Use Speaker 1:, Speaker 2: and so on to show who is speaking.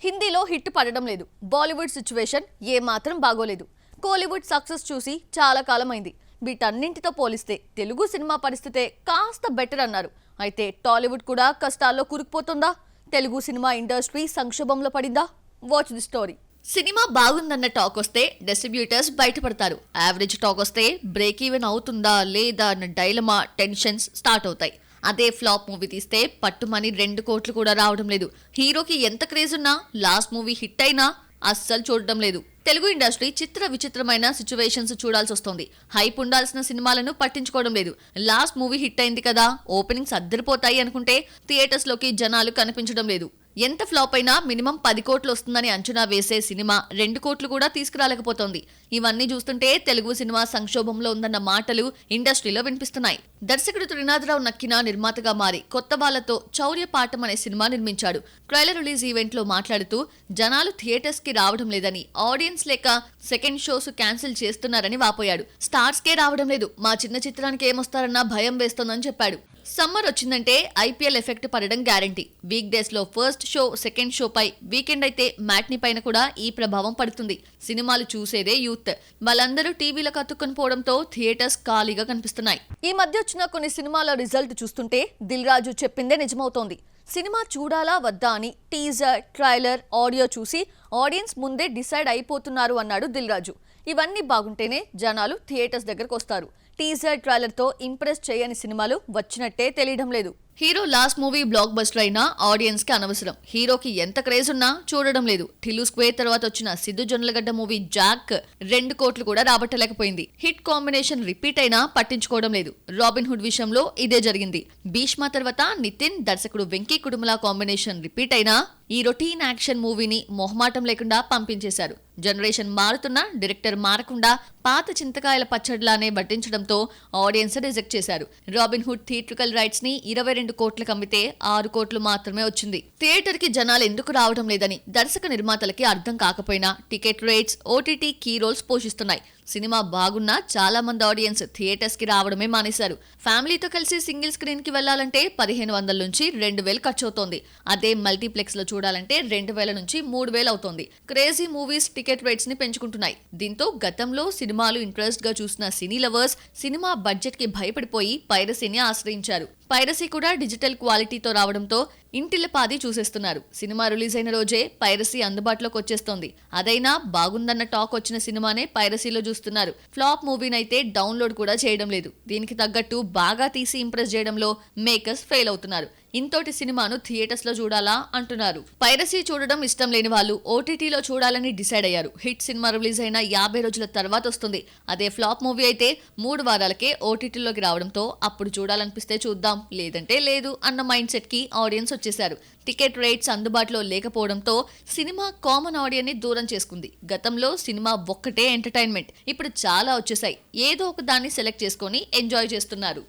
Speaker 1: హిందీలో హిట్ పడడం లేదు. బాలీవుడ్ సిచ్యువేషన్ ఏమాత్రం బాగోలేదు. కోలీవుడ్ సక్సెస్ చూసి చాలా కాలమైంది. వీటన్నింటితో పోలిస్తే తెలుగు సినిమా పరిస్థితే కాస్త బెటర్ అన్నారు. అయితే టాలీవుడ్ కూడా కష్టాల్లో కూరుకుపోతుందా? తెలుగు సినిమా ఇండస్ట్రీ సంక్షోభంలో పడిందా? Watch the story. సినిమా బాగుందన్న టాక్ వస్తే డిస్ట్రిబ్యూటర్స్ బయటపడతారు. యావరేజ్ టాక్ వస్తే బ్రేక్ ఈవెన్ అవుతుందా లేదా అన్న డైలమా, టెన్షన్స్ స్టార్ట్ అవుతాయి. అదే ఫ్లాప్ మూవీ తీస్తే పట్టుమని 2 కోట్లు కూడా రావడం లేదు. హీరోకి ఎంత క్రేజ్ ఉన్నా లాస్ట్ మూవీ హిట్ అయినా అస్సలు చూడడం లేదు. తెలుగు ఇండస్ట్రీ చిత్ర విచిత్రమైన సిచ్యువేషన్స్ చూడాల్సి వస్తుంది. హైప్ ఉండాల్సిన సినిమాలను పట్టించుకోవడం లేదు. లాస్ట్ మూవీ హిట్ అయింది కదా, ఓపెనింగ్స్ అద్దరిపోతాయి అనుకుంటే థియేటర్స్ లోకి జనాలు కనిపించడం లేదు. ఎంత ఫ్లాప్ అయినా మినిమం 10 కోట్లు వస్తుందని అంచనా వేసే సినిమా 2 కోట్లు కూడా తీసుకురాలేకపోతోంది. ఇవన్నీ చూస్తుంటే తెలుగు సినిమా సంక్షోభంలో ఉందన్న మాటలు ఇండస్ట్రీలో వినిపిస్తున్నాయి. దర్శకుడు త్రినాథరావు నక్కిన నిర్మాతగా మారి కొత్త వాళ్లతో చౌర్యపాఠం అనే సినిమా నిర్మించాడు. ట్రైలర్ రిలీజ్ ఈవెంట్ లో మాట్లాడుతూ జనాలు థియేటర్స్ కి రావడం లేదని, ఆడియన్స్ లేక సెకండ్ షోస్ క్యాన్సిల్ చేస్తున్నారని వాపోయాడు. స్టార్స్ కే రావడం లేదు, మా చిన్న చిత్రానికి ఏమొస్తారన్న భయం వేస్తోందని చెప్పాడు. సమ్మర్ వచ్చిందంటే ఐపీఎల్ ఎఫెక్ట్ పడడం గ్యారంటీ. వీక్ డేస్ లో ఫస్ట్ షో, సెకండ్ షో పై, వీకెండ్ అయితే మ్యాట్ని పైన కూడా ఈ ప్రభావం పడుతుంది. సినిమాలు చూసేదే యూత్, వాళ్ళందరూ టీవీలకు అతుక్కుని పోవడంతో థియేటర్స్ ఖాళీగా కనిపిస్తున్నాయి. ఈ మధ్య వచ్చిన కొన్ని సినిమాల రిజల్ట్ చూస్తుంటే దిల్ రాజు చెప్పిందే నిజమవుతోంది. సినిమా చూడాలా వద్దా అని టీజర్, ట్రైలర్, ఆడియో చూసి ఆడియన్స్ ముందే డిసైడ్ అయిపోతున్నారు అన్నాడు దిల్ రాజు. ఇవన్నీ బాగుంటేనే జనాలు థియేటర్స్ దగ్గరకు వస్తారు. టీజర్, ట్రైలర్ తో ఇంప్రెస్ చేయని సినిమాలు వచ్చినట్టే తెలియడం లేదు. Hero last movie block buster అయినా ఆడియన్స్ కి అనవసరం. హీరోకి ఎంత క్రేజ్ ఉన్నా చూడడం లేదు. టిల్లు స్క్వేర్ తర్వాత వచ్చిన సిద్ధు జొన్నలగడ్డ మూవీ జాక్ 2 కోట్లు కూడా రాబట్టలేకపోయింది. హిట్ కాంబినేషన్ రిపీట్ అయినా పట్టించుకోవడం లేదు. రాబిన్ హుడ్ విషయంలో ఇదే జరిగింది. భీష్మ తర్వాత నితిన్, దర్శకుడు వెంకీ కుడుముల కాంబినేషన్ రిపీట్ అయినా ఈ రొటీన్ యాక్షన్ మూవీని మొహమాటం లేకుండా పంపించేశారు. జనరేషన్ మారుతున్నా డైరెక్టర్ మారకుండా పాత చింతకాయల పచ్చడిలానే వడ్డించడంతో ఆడియన్స్ రిజెక్ట్ చేశారు. రాబిన్ హుడ్ థియేట్రికల్ రైట్స్ ని 22 కోట్లకు అమ్మితే 6 కోట్లు మాత్రమే వచ్చింది. థియేటర్ కి జనాలు ఎందుకు రావడం లేదని దర్శక నిర్మాతలకి అర్థం కాకపోయినా ticket rates, OTT key roles పోషిస్తున్నాయి. సినిమా బాగున్నా చాలా మంది ఆడియన్స్ థియేటర్స్ కి రావడమే మానేశారు. ఫ్యామిలీతో కలిసి సింగిల్ స్క్రీన్ కి వెళ్లాలంటే 1500 నుంచి 2000 ఖర్చు అవుతోంది. అదే మల్టీప్లెక్స్ లో చూడాలంటే 2000 నుంచి 3000 అవుతోంది. క్రేజీ మూవీస్ టికెట్ రేట్స్ ని పెంచుకుంటున్నాయి. దీంతో గతంలో సినిమాలు ఇంట్రెస్ట్ గా చూసిన సినీ లవర్స్ సినిమా బడ్జెట్ కి భయపడిపోయి పైరసీని ఆశ్రయించారు. పైరసీ కూడా డిజిటల్ క్వాలిటీతో రావడంతో ఇంటిల్లపాది చూసేస్తున్నారు. సినిమా రిలీజ్ అయిన రోజే పైరసీ అందుబాటులోకి వచ్చేస్తోంది. అదైనా బాగుందన్న టాక్ వచ్చిన సినిమానే పైరసీలో చూస్తున్నారు. ఫ్లాప్ మూవీనైతే డౌన్లోడ్ కూడా చేయడం లేదు. దీనికి తగ్గట్టు బాగా తీసి ఇంప్రెస్ చేయడంలో మేకర్స్ ఫెయిల్ అవుతున్నారు. ఇంతోటి సినిమాను థియేటర్స్ లో చూడాలా అంటున్నారు. పైరసీ చూడడం ఇష్టం లేని వాళ్ళు ఓటీటీలో చూడాలని డిసైడ్ అయ్యారు. హిట్ సినిమా రిలీజ్ అయిన 50 రోజుల తర్వాత వస్తుంది. అదే ఫ్లాప్ మూవీ అయితే 3 వారాలకే ఓటీటీలోకి రావడంతో అప్పుడు చూడాలనిపిస్తే చూద్దాం, లేదంటే లేదు అన్న మైండ్ సెట్ కి ఆడియన్స్ వచ్చేశారు. టికెట్ రేట్స్ అందుబాటులో లేకపోవడంతో సినిమా కామన్ ఆడియన్స్ ని దూరం చేసుకుంది. గతంలో సినిమా ఒక్కటే ఎంటర్టైన్మెంట్, ఇప్పుడు చాలా వచ్చేసాయి. ఏదో ఒక దాన్ని సెలెక్ట్ చేసుకొని ఎంజాయ్ చేస్తున్నారు.